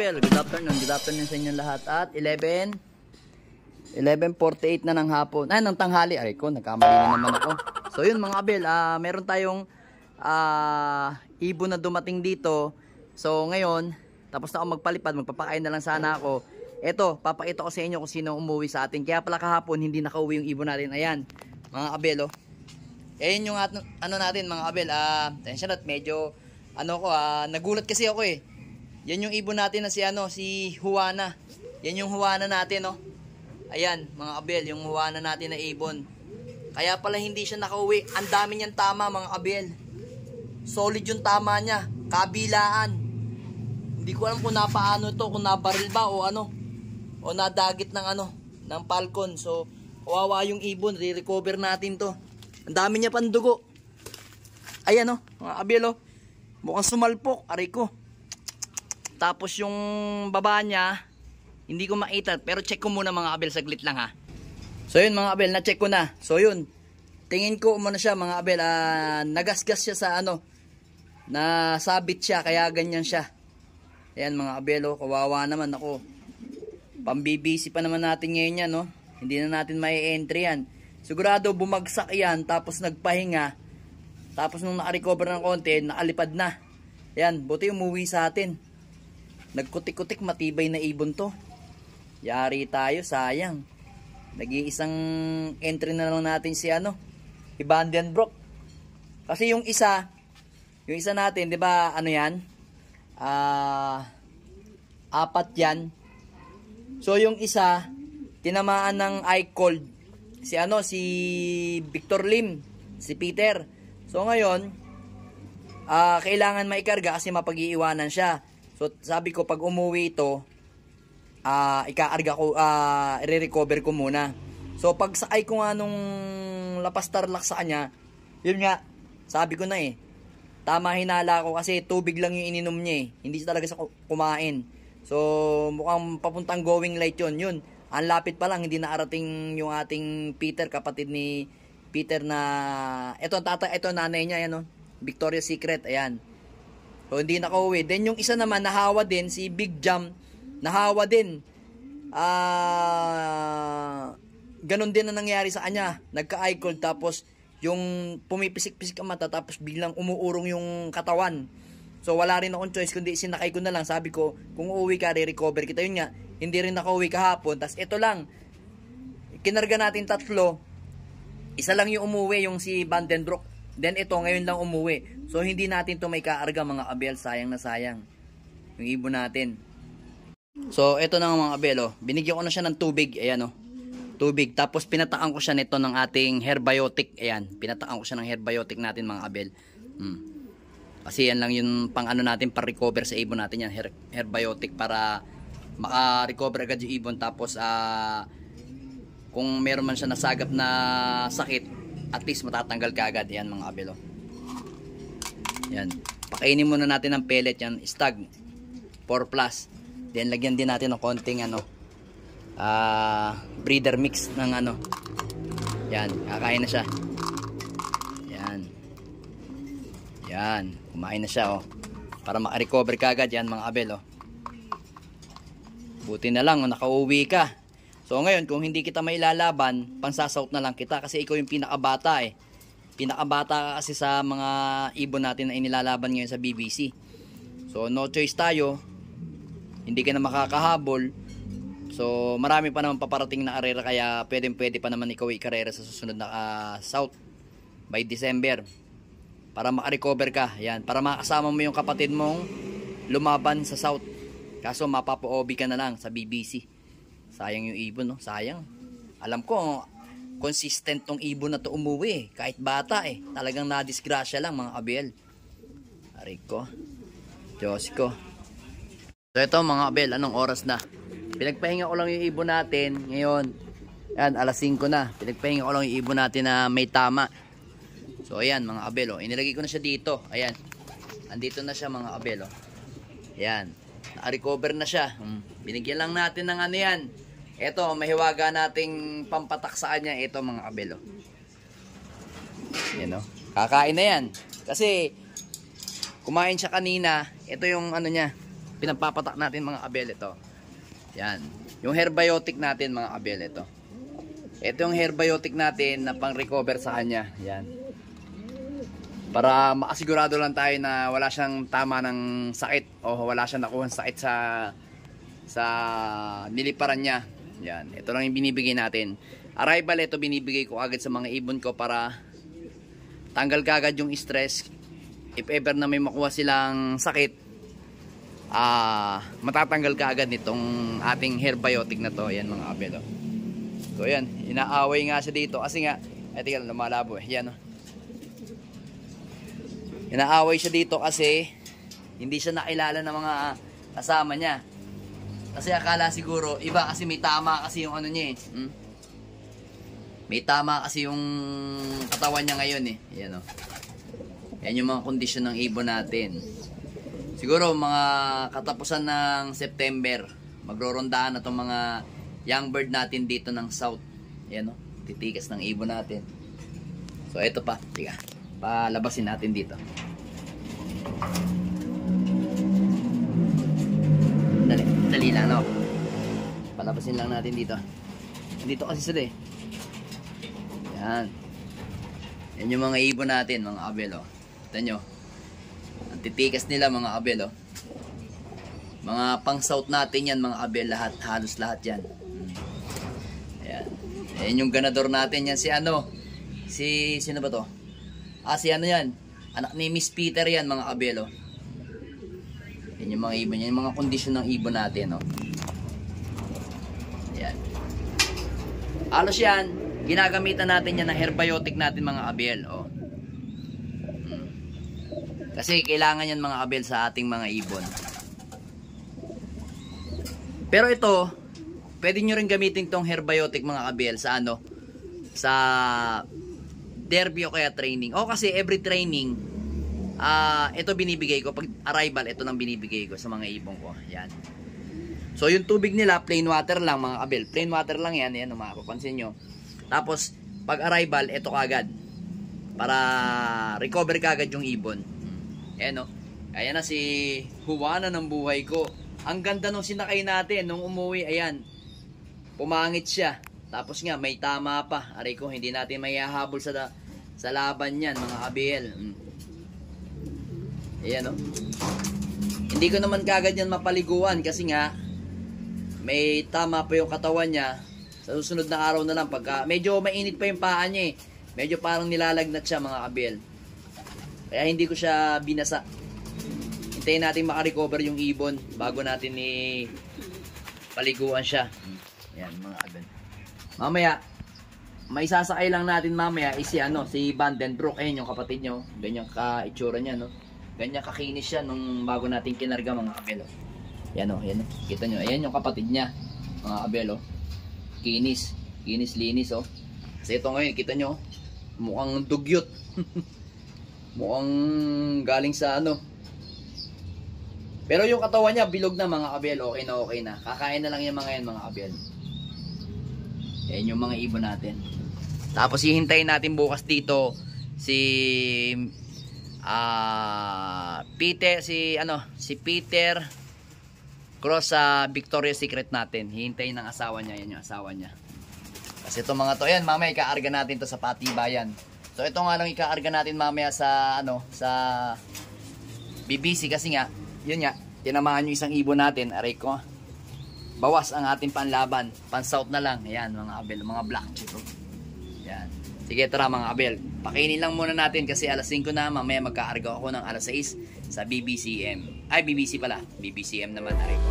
Abel, good afternoon sa inyong lahat at 11:48 na ng hapon, ng tanghali. Ay ko, nagkamali na naman ako. So yun mga Abel, meron tayong ibon na dumating dito. So ngayon, tapos na ako magpalipad, magpapakain na lang sana ako. Eto, papakita ko sa inyo kung sino umuwi sa atin. Kaya pala kahapon hindi nakauwi yung ibon natin. Ayan, mga Abel, oh. Ayan yung ano natin mga Abel, tensya na, medyo nagulat kasi ako eh. Yan yung ibon natin na si Juana. Yan yung Juana natin, no. Ayan, mga Abel, yung Juana natin na ibon. Kaya pala hindi siya nakauwi. Ang dami niyang tama, mga Abel. Solid yung tama niya, kabilaan. Hindi ko alam kung napaano ito, kung nabaril ba o ano. O nadagit ng falcon. So, kawawa yung ibon, re-recover natin to. Ang dami niya pandugo. Ayan, no, mga Abel, oh. Mukhang sumalpok, aray ko. Tapos yung baba niya, hindi ko makita. Pero check ko muna mga Abel, saglit lang ha. So yun mga Abel, na-check ko na. So yun, tingin ko muna siya mga Abel, nagasgas siya sa nasabit siya, kaya ganyan siya. Ayan mga Abel, oh, kawawa naman ako. Pambibisi pa naman natin ngayon yan, no? Hindi na natin mai-entry yan. Sigurado bumagsak yan, tapos nagpahinga. Tapos nung naka-recover ng konti, nakalipad na. Ayan, buti umuwi sa atin. Nagkutik-kutik, matibay na ibon to. Yari tayo, sayang. Nag-iisang entry na lang natin si Vandenbroek. Kasi yung isa natin, 'di ba, yan? Apat yan. So yung isa tinamaan ng eye cold. Si Victor Lim, si Peter. So ngayon, kailangan maikarga kasi mapag-iiwanan siya. So sabi ko pag umuwi ito, ikaarga ko, i-recover ko muna. So pag sakay ko nga nung lapas tarlac sa kanya, yun nga, sabi ko na eh, tama hinala ko kasi tubig lang yung ininom niya eh. Hindi siya talaga sa kumain. So mukhang papuntang going light yun. Ang lapit pa lang, hindi na arating yung ating Peter, kapatid ni Peter na, ito nanay niya, yan, Victoria's Secret, ayan. So hindi nakauwi. Then yung isa naman nahawa din, si Big Jam, nahawa din. Ganon din na nangyari sa kanya. Nagka-eye cold, tapos yung pumipisik-pisik ang mata, tapos biglang umuurong yung katawan. So wala rin akong choice kundi sinakay ko na lang. Sabi ko, kung uuwi ka, re-recover kita. Yun nga, hindi rin nakauwi kahapon. Tapos ito lang, kinarga natin 3. Isa lang yung umuwi, yung si Vandenbroek. Then ito, ngayon lang umuwi. So hindi natin to may kaarga mga Abel. Sayang na sayang yung ibon natin. So ito na mga Abel, oh. Binigyan ko na siya ng tubig. Ayan, oh. Tubig. Tapos pinatakan ko siya nito ng ating herbiotic. Ayan, pinatakan ko siya ng herbiotic natin mga Abel. Kasi yan lang yung pang natin, para recover sa ibon natin yan. Herbiotic para maka-recover agad yung ibon. Tapos kung meron man siya nasagap na sakit, at least matatanggal ka agad. Yan mga Abel, oh. Yan. Pakainin muna natin ng pellet yan. Stag 4+. Then lagyan din natin ng konting breeder mix ng Yan. Kakain na siya. Yan. Yan. Kumain na siya, oh. Para maka-recover ka agad yan mga Abel, oh. Buti na lang, nakauwi ka. So ngayon, kung hindi kita mailalaban, pansasaut na lang kita kasi ikaw yung pinakabata eh. Pinakabata ka kasi sa mga ibon natin na inilalaban ngayon sa BBC. So no choice tayo. Hindi ka na makakahabol. So marami pa naman paparating na karera, kaya pwede pa naman ikaw i-karera sa susunod na South by December. Para maka-recover ka. Yan, para makasama mo yung kapatid mong lumaban sa South. Kaso mapapa-OB ka na lang sa BBC. Sayang yung ibon, no? Sayang. Alam ko, consistent tong ibon na to umuwi. Kahit bata eh. Talagang nadisgrasya lang mga Abel. Aray ko. Diyos ko. So ito mga Abel, anong oras na? Pinagpahinga ko lang yung ibon natin. Ngayon, yan, alas 5 na. Pinagpahinga ko lang yung ibon natin na may tama. So ayan mga Abel, oh. Inilagay ko na siya dito. Ayan. Andito na siya mga Abel, oh. Ayan. Naka-recover na siya. Binigyan lang natin ng yan. Ito, mahiwaga nating pampatak sa kanya. Ito mga Abel, oh. Yan, oh. Kakain na yan. Kasi kumain siya kanina. Ito yung niya. pinapapatak natin mga kabel ito. Yan. Yung herbiotic natin mga kabel ito. Ito yung herbiotic natin na pang-recover sa kanya. Yan. Para makasigurado lang tayo na wala siyang tama ng sakit o wala siyang nakuha ng sakit sa niliparan niya. Yan. Ito lang yung binibigay natin. Arrival, ito binibigay ko agad sa mga ibon ko para tanggal kagad yung stress. If ever na may makuha silang sakit, matatanggal kaagad nitong ating herbiotic na to. Yan mga kabel. So yan, inaaway nga siya dito kasi nga, tika lang, lumalabo eh. Yan, inaaway siya dito kasi hindi siya nakilala ng mga kasama niya. Kasi akala siguro, iba kasi may tama kasi yung ano niya eh. May tama kasi yung katawan niya ngayon eh. Yan yan yung mga kondisyon ng ibon natin. Siguro mga katapusan ng September, magrorondaan na itong mga young bird natin dito ng south. Yan titikas ng ibon natin. So ito pa, tiga, palabasin natin dito. Dali lang palabasin lang natin dito. Dito kasi sila eh. Yan. Yan yung mga ibon natin mga kabel. Ito nyo. Ang titikas nila mga kabel. Mga pang south natin yan mga kabel. Halos lahat yan. Ayan. Ayan yung ganador natin yan. Sino ba to? Si ano yan. Anak ni Miss Peter yan mga kabel. Yan yung mga ibon yan. Yung mga kondisyon ng ibon natin. Ayan. Halos yan. Ginagamitan natin yan ng herbiotic natin mga kabel. Kasi kailangan yan mga kabel sa ating mga ibon. Pero ito, pwede nyo rin gamitin tong herbiotic mga kabel sa sa derby o kaya training. Kasi every training, ito binibigay ko. Pag arrival, ito nang binibigay ko sa mga ibon ko. Yan. So yung tubig nila, plain water lang mga kabel. Plain water lang yan. Yan, mapapansin nyo. Tapos, pag arrival, ito kagad. Para recover kagad yung ibon. Ayan Ayan na si Juana ng buhay ko. Ang ganda nung sinakay natin. Nung umuwi, ayan. Pumangit siya. Tapos nga, may tama pa. Aray ko, hindi natin maihahabol sa laban yan, mga kabel. Ayan Hindi ko naman kagad yan mapaliguan. Kasi nga, may tama pa yung katawan niya. Sa susunod na araw na lang, pagka medyo mainit pa yung paa niya eh. Medyo parang nilalagnat siya mga kabel. Kaya hindi ko siya binasa. Hintayin natin makarecover yung ibon bago natin paliguan siya. Yan mga kabel. Mamaya, may sasakay lang natin mamaya si Vandenbroek. Ayan yung kapatid nyo. Ganyan ka-itsura niya Ganyan kakinis siya nung bago natin kinarga mga kabel. Yan yan Kita nyo. Ayan yung kapatid niya mga kabel Kinis, linis Kasi ito ngayon, kita nyo, mukhang dugyot. Mukhang galing sa Pero yung katawan niya, bilog na mga kabel. Okay na. Kakain na lang yung mga yan mga kabel. Yan yung mga ibon natin. Tapos hihintayin natin bukas dito si Peter Cross sa Victoria's Secret natin. Hihintayin ng asawa niya. Yan yung asawa niya. Kasi itong mga to, yan, mamaya ikaarga natin to sa Patibayan. So ito nga lang ikaarga natin mamaya sa sa BBC kasi nga, yun nga, tinamaan yung isang ibon natin. Aray ko, bawas ang ating panlaban. Pan-south na lang. Ayan mga kabel, mga black chip. Yan. Sige, tara mga kabel. Pakainin lang muna natin kasi alas 5 na. Mamaya magkaarga ako ng alas 6 sa BBCM. Ay, BBC pala. BBCM naman. Aray ko.